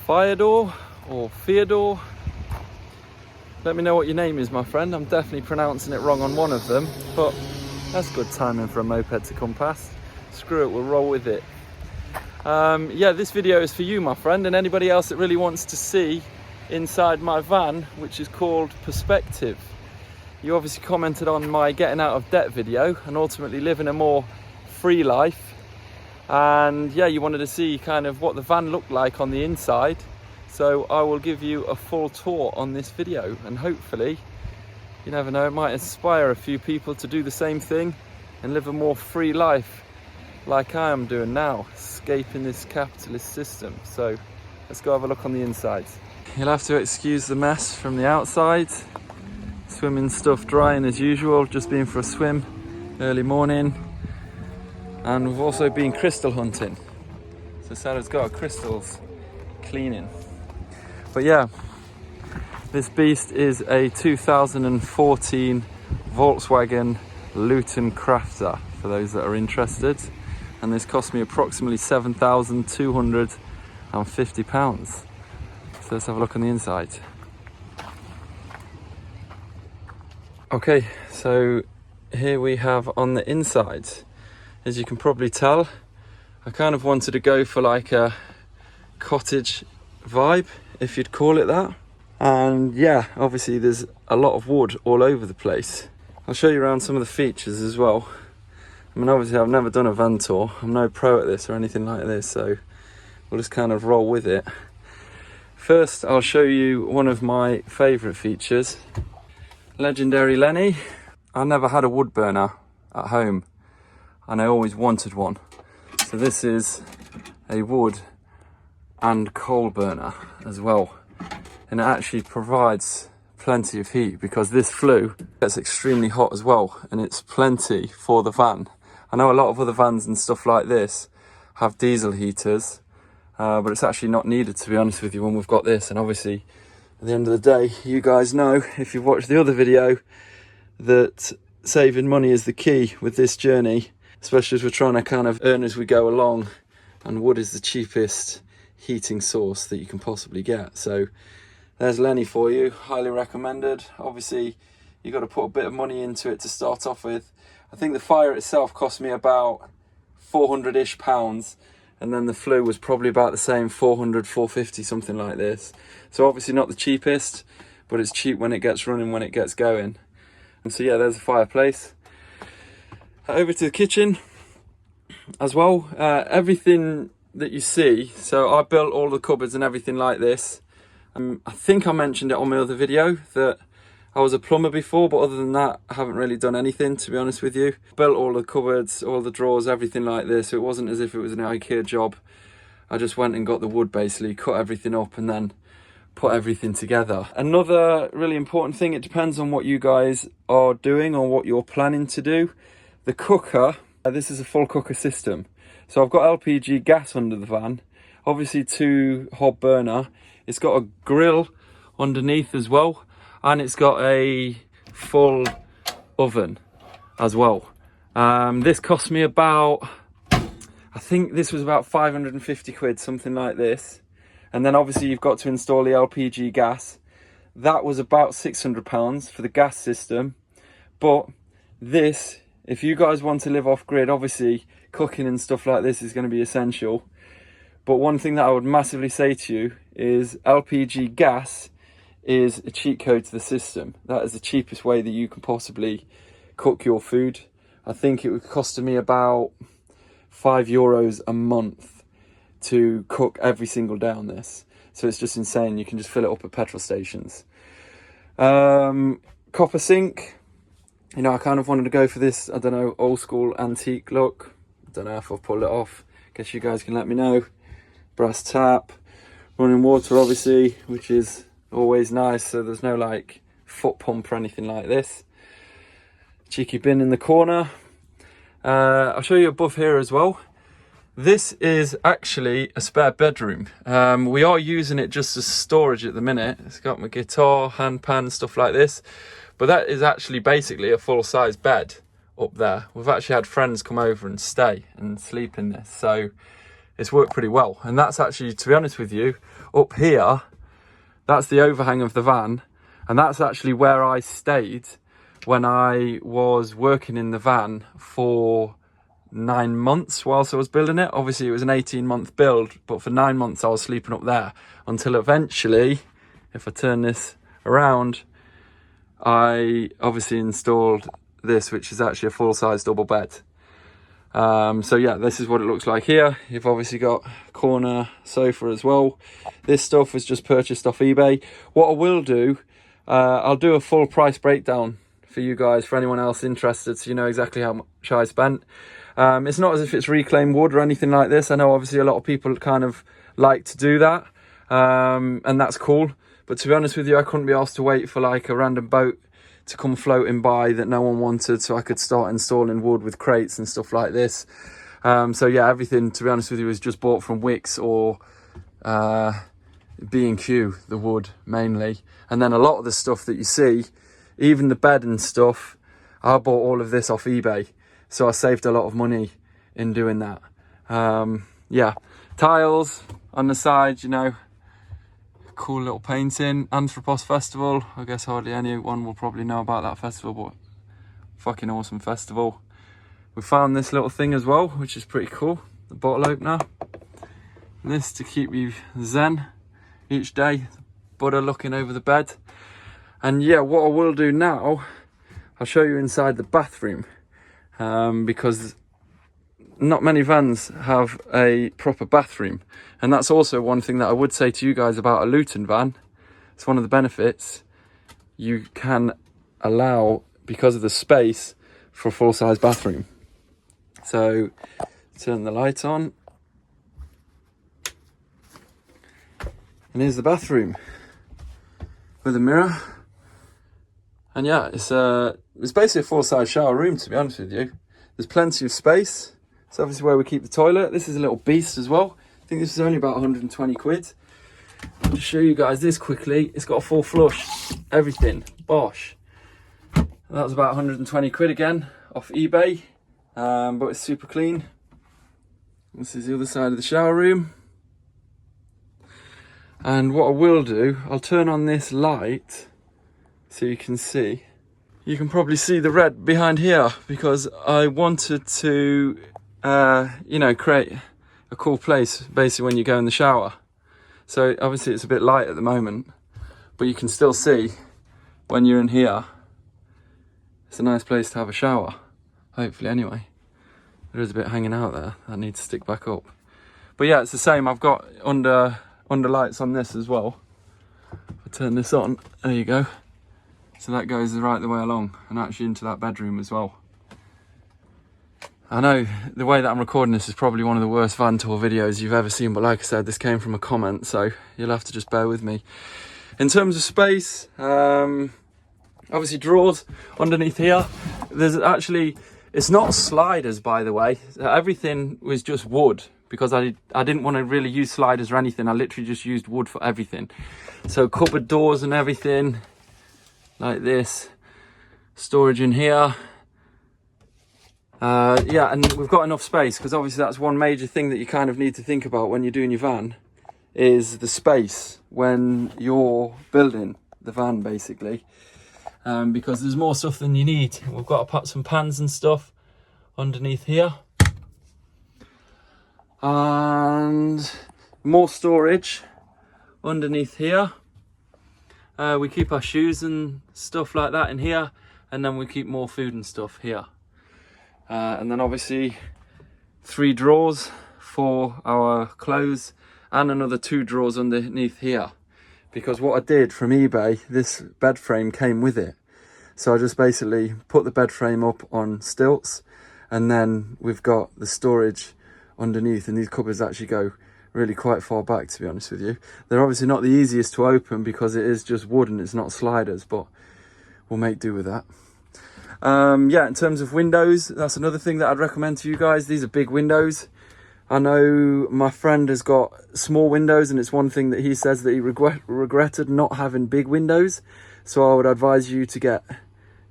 Fyodor or Fyodor. Let me know what your name is, my friend. I'm definitely pronouncing it wrong on one of them, but that's good timing for a moped to come past. Screw it, we'll roll with it. Yeah, this video is for you, my friend, and anybody else that really wants to see inside my van, which is called Perspective. You obviously commented on my getting out of debt video and ultimately living a more free life. And yeah, you wanted to see kind of what the van looked like on the inside. So I will give you a full tour on this video, and hopefully, you never know, it might inspire a few people to do the same thing and live a more free life like I am doing now, escaping this capitalist system. So let's go have a look on the inside. You'll have to excuse the mess from the outside. Swimming stuff drying as usual, just been for a swim early morning. And we've also been crystal hunting. So Sarah's got her crystals cleaning. But yeah, this beast is a 2014 Volkswagen Luton Crafter, for those that are interested. And this cost me approximately £7,250. So let's have a look on the inside. Okay, so here we have on the inside, as you can probably tell, I kind of wanted to go for like a cottage vibe, if you'd call it that. And yeah, obviously there's a lot of wood all over the place. I'll show you around some of the features as well. I mean, obviously I've never done a van tour. I'm no pro at this or anything like this, so we'll just kind of roll with it. First, I'll show you one of my favourite features. Legendary Lenny. I never had a wood burner at home and I always wanted one. So this is a wood and coal burner as well. And it actually provides plenty of heat because this flue gets extremely hot as well, and it's plenty for the van. I know a lot of other vans and stuff like this have diesel heaters, but it's actually not needed, to be honest with you, when we've got this. And obviously at the end of the day, you guys know, if you've watched the other video, that saving money is the key with this journey, especially as we're trying to kind of earn as we go along, and wood is the cheapest heating source that you can possibly get. So there's Lenny for you, highly recommended. Obviously you got to put a bit of money into it to start off with. I think the fire itself cost me about 400-ish pounds, and then the flue was probably about the same, 400, 450, something like this. So obviously not the cheapest, but it's cheap when it gets running, when it gets going. And so yeah, there's a fireplace. Over to the kitchen as well. Everything that you see, so I built all the cupboards and everything like this. I think I mentioned it on my other video that I was a plumber before, but other than that, I haven't really done anything, to be honest with you. Built all the cupboards, all the drawers, everything like this. So it wasn't as if it was an IKEA job. I just went and got the wood, basically, cut everything up and then put everything together. Another really important thing, it depends on what you guys are doing or what you're planning to do. The cooker, this is a full cooker system. So I've got LPG gas under the van, obviously 2 hob burner. It's got a grill underneath as well, and it's got a full oven as well. This cost me about, I think this was about 550 quid, something like this. And then obviously you've got to install the LPG gas. That was about £600 for the gas system. But this, if you guys want to live off grid, obviously cooking and stuff like this is going to be essential. But one thing that I would massively say to you is LPG gas is a cheat code to the system. That is the cheapest way that you can possibly cook your food. I think it would cost me about €5 a month to cook every single day on this. So it's just insane. You can just fill it up at petrol stations. Copper sink. You know, I kind of wanted to go for this, I don't know, old school antique look. I don't know if I'll pull it off. Guess you guys can let me know. Brass tap. Running water, obviously, which is always nice. So there's no like foot pump or anything like this. Cheeky bin in the corner. I'll show you above here as well. This is actually a spare bedroom. We are using it just as storage at the minute. It's got my guitar, hand pan, stuff like this. But that is actually basically a full-size bed up there. We've actually had friends come over and stay and sleep in this. So it's worked pretty well. And that's actually, to be honest with you, up here, that's the overhang of the van, and that's actually where I stayed when I was working in the van for 9 months whilst I was building it. Obviously it was an 18-month build, but for 9 months I was sleeping up there until eventually, if I turn this around, I obviously installed this, which is actually a full-size double bed. So yeah, this is what it looks like here. You've obviously got a corner sofa as well. This stuff was just purchased off eBay. What I will do, I'll do a full price breakdown for you guys, for anyone else interested, so you know exactly how much I spent. It's not as if it's reclaimed wood or anything like this. I know obviously a lot of people kind of like to do that, and that's cool. But to be honest with you, I couldn't be asked to wait for like a random boat to come floating by that no one wanted, so I could start installing wood with crates and stuff like this. So yeah, everything, to be honest with you, is just bought from Wix or B&Q, the wood mainly. And then a lot of the stuff that you see, even the bed and stuff, I bought all of this off eBay. So I saved a lot of money in doing that. Yeah, tiles on the side, you know, cool little painting. Anthropos Festival, I guess hardly anyone will probably know about that festival, but fucking awesome festival. We found this little thing as well, which is pretty cool, the bottle opener. And this to keep you zen each day, Buddha looking over the bed. And yeah, what I will do now, I'll show you inside the bathroom, because not many vans have a proper bathroom. And that's also one thing that I would say to you guys about a Luton van. It's one of the benefits. You can allow, because of the space, for a full-size bathroom. So, turn the light on. And here's the bathroom with a mirror. And yeah, it's basically a full-size shower room, to be honest with you. There's plenty of space. It's obviously where we keep the toilet. This is a little beast as well. I think this is only about 120 quid. I'll just show you guys this quickly. It's got a full flush, everything, bosh. That was about 120 quid again, off eBay, but it's super clean. This is the other side of the shower room. And what I will do, I'll turn on this light so you can see. You can probably see the red behind here because I wanted to, you know, create a cool place basically when you go in the shower. So obviously it's a bit light at the moment, but you can still see when you're in here. It's a nice place to have a shower, hopefully anyway. There is a bit hanging out there that needs to stick back up. But yeah, it's the same. I've got under lights on this as well. If I turn this on, there you go. So that goes right the way along and actually into that bedroom as well. I know the way that I'm recording this is probably one of the worst van tour videos you've ever seen, but like I said, this came from a comment, so you'll have to just bear with me. In terms of space, obviously drawers underneath here. There's actually, it's not sliders, by the way. Everything was just wood because I didn't want to really use sliders or anything. I literally just used wood for everything. So cupboard doors and everything like this. Storage in here. Yeah, and we've got enough space because obviously that's one major thing that you kind of need to think about when you're doing your van, is the space when you're building the van, basically. Because there's more stuff than you need. We've got to put some pans and stuff underneath here. And more storage underneath here. We keep our shoes and stuff like that in here, and then we keep more food and stuff here. And then obviously 3 drawers for our clothes and another 2 drawers underneath here. Because what I did from eBay, this bed frame came with it. So I just basically put the bed frame up on stilts, and then we've got the storage underneath, and these cupboards actually go really quite far back, to be honest with you. They're obviously not the easiest to open because it is just wood and it's not sliders, but we'll make do with that. Yeah, in terms of windows, that's another thing that I'd recommend to you guys. These are big windows. I know my friend has got small windows, and it's one thing that he says that he regretted not having big windows. So I would advise you to get the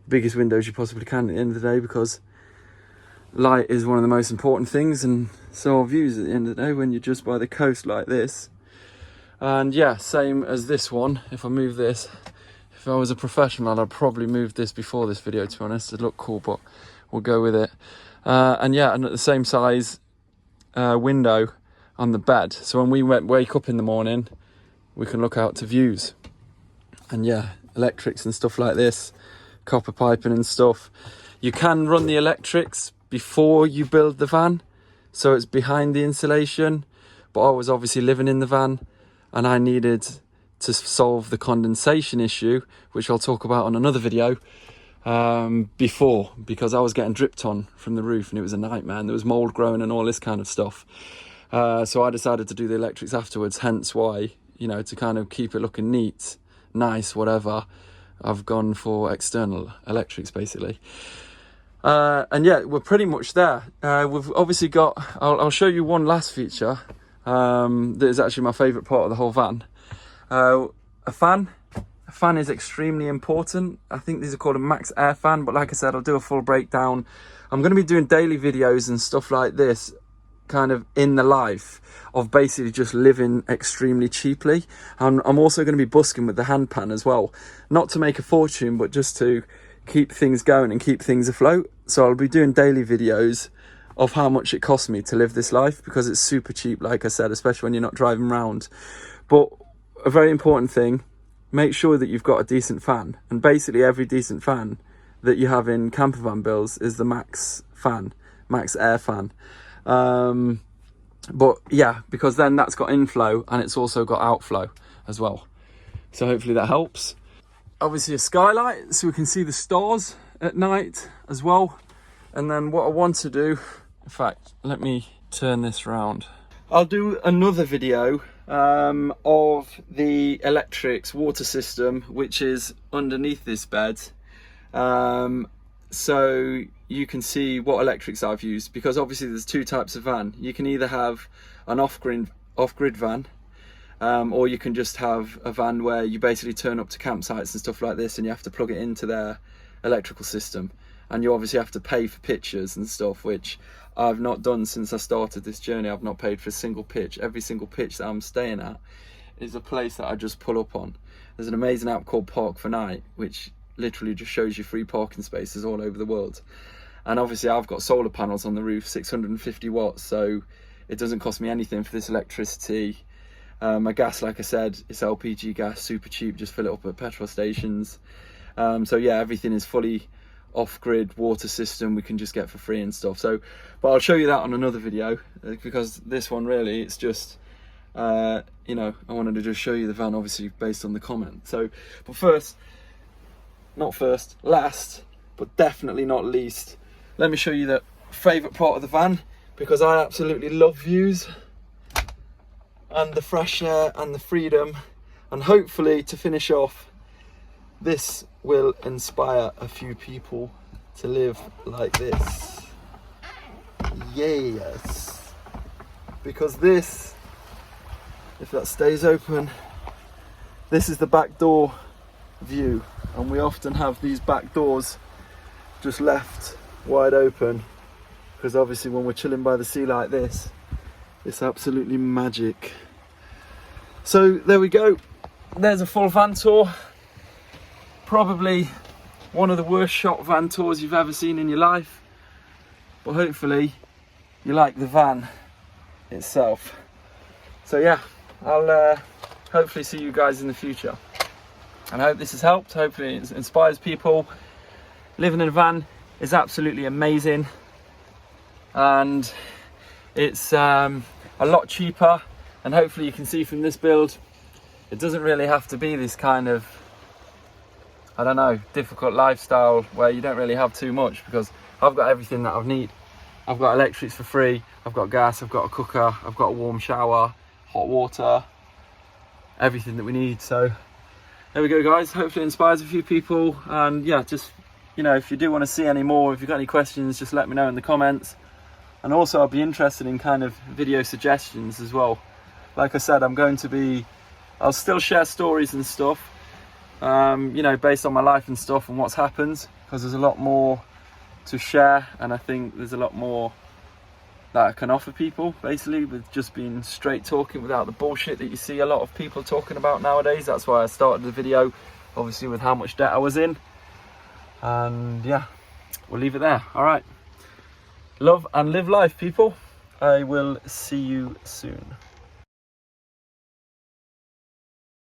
biggest windows you possibly can at the end of the day, because light is one of the most important things, and so are views at the end of the day when you're just by the coast like this. And yeah, same as this one. If I move this, if I was a professional, I'd probably move this before this video, to be honest. It'd look cool, but we'll go with it. And yeah, and at the same size window on the bed, so when we wake up in the morning, we can look out to views. And yeah, electrics and stuff like this, copper piping and stuff. You can run the electrics before you build the van, so it's behind the insulation, but I was obviously living in the van and I needed to solve the condensation issue, which I'll talk about on another video, before, because I was getting dripped on from the roof and it was a nightmare, and there was mold growing and all this kind of stuff. So I decided to do the electrics afterwards, hence why, you know, to kind of keep it looking neat, nice, whatever, I've gone for external electrics basically. And yeah, we're pretty much there. We've obviously got, I'll show you one last feature that is actually my favourite part of the whole van. A fan. A fan is extremely important. I think these are called a max air fan, but like I said, I'll do a full breakdown. I'm going to be doing daily videos and stuff like this, kind of in the life of basically just living extremely cheaply. I'm also going to be busking with the hand pan as well, not to make a fortune, but just to keep things going and keep things afloat. So I'll be doing daily videos of how much it costs me to live this life, because it's super cheap, like I said, especially when you're not driving around. But a very important thing, make sure that you've got a decent fan, and basically every decent fan that you have in camper van builds is the max fan, max air fan. But yeah, because then that's got inflow and it's also got outflow as well, so hopefully that helps. Obviously a skylight so we can see the stars at night as well. And then what I want to do, in fact, let me turn this around. I'll do another video of the electrics water system, which is underneath this bed, so you can see what electrics I've used, because obviously there's two types of van. You can either have an off-grid van, or you can just have a van where you basically turn up to campsites and stuff like this and you have to plug it into their electrical system, and you obviously have to pay for pitches and stuff, which I've not done since I started this journey. I've not paid for a single pitch. Every single pitch that I'm staying at is a place that I just pull up on. There's an amazing app called Park for Night, which literally just shows you free parking spaces all over the world. And obviously I've got solar panels on the roof, 650 watts, so it doesn't cost me anything for this electricity. My gas, like I said, it's LPG gas, super cheap, just fill it up at petrol stations. So yeah, everything is fully off-grid water system we can just get for free and stuff. So, but I'll show you that on another video, because this one really, it's just, you know, I wanted to just show you the van, obviously based on the comment. So, but last, but definitely not least, let me show you the favourite part of the van, because I absolutely love views and the fresh air and the freedom. And hopefully, to finish off, this will inspire a few people to live like this. Yes, because this, if that stays open, this is the back door view, and we often have these back doors just left wide open, because obviously when we're chilling by the sea like this, it's absolutely magic. So there we go, there's a full van tour. Probably one of the worst shot van tours you've ever seen in your life, but hopefully you like the van itself. So yeah, I'll hopefully see you guys in the future, and I hope this has helped. Hopefully it inspires people. Living in a van is absolutely amazing, and it's a lot cheaper, and hopefully you can see from this build it doesn't really have to be this kind of, I don't know, difficult lifestyle where you don't really have too much, because I've got everything that I need. I've got electrics for free, I've got gas, I've got a cooker, I've got a warm shower, hot water, everything that we need. So there we go guys, hopefully it inspires a few people. And yeah, just, you know, if you do want to see any more, if you've got any questions, just let me know in the comments. And also I'll be interested in kind of video suggestions as well. Like I said, I'll still share stories and stuff, you know, based on my life and stuff and what's happened, because there's a lot more to share, and I think there's a lot more that I can offer people, basically, with just being straight talking without the bullshit that you see a lot of people talking about nowadays. That's why I started the video, obviously, with how much debt I was in. And yeah, we'll leave it there. All right, love and live life, people. I will see you soon.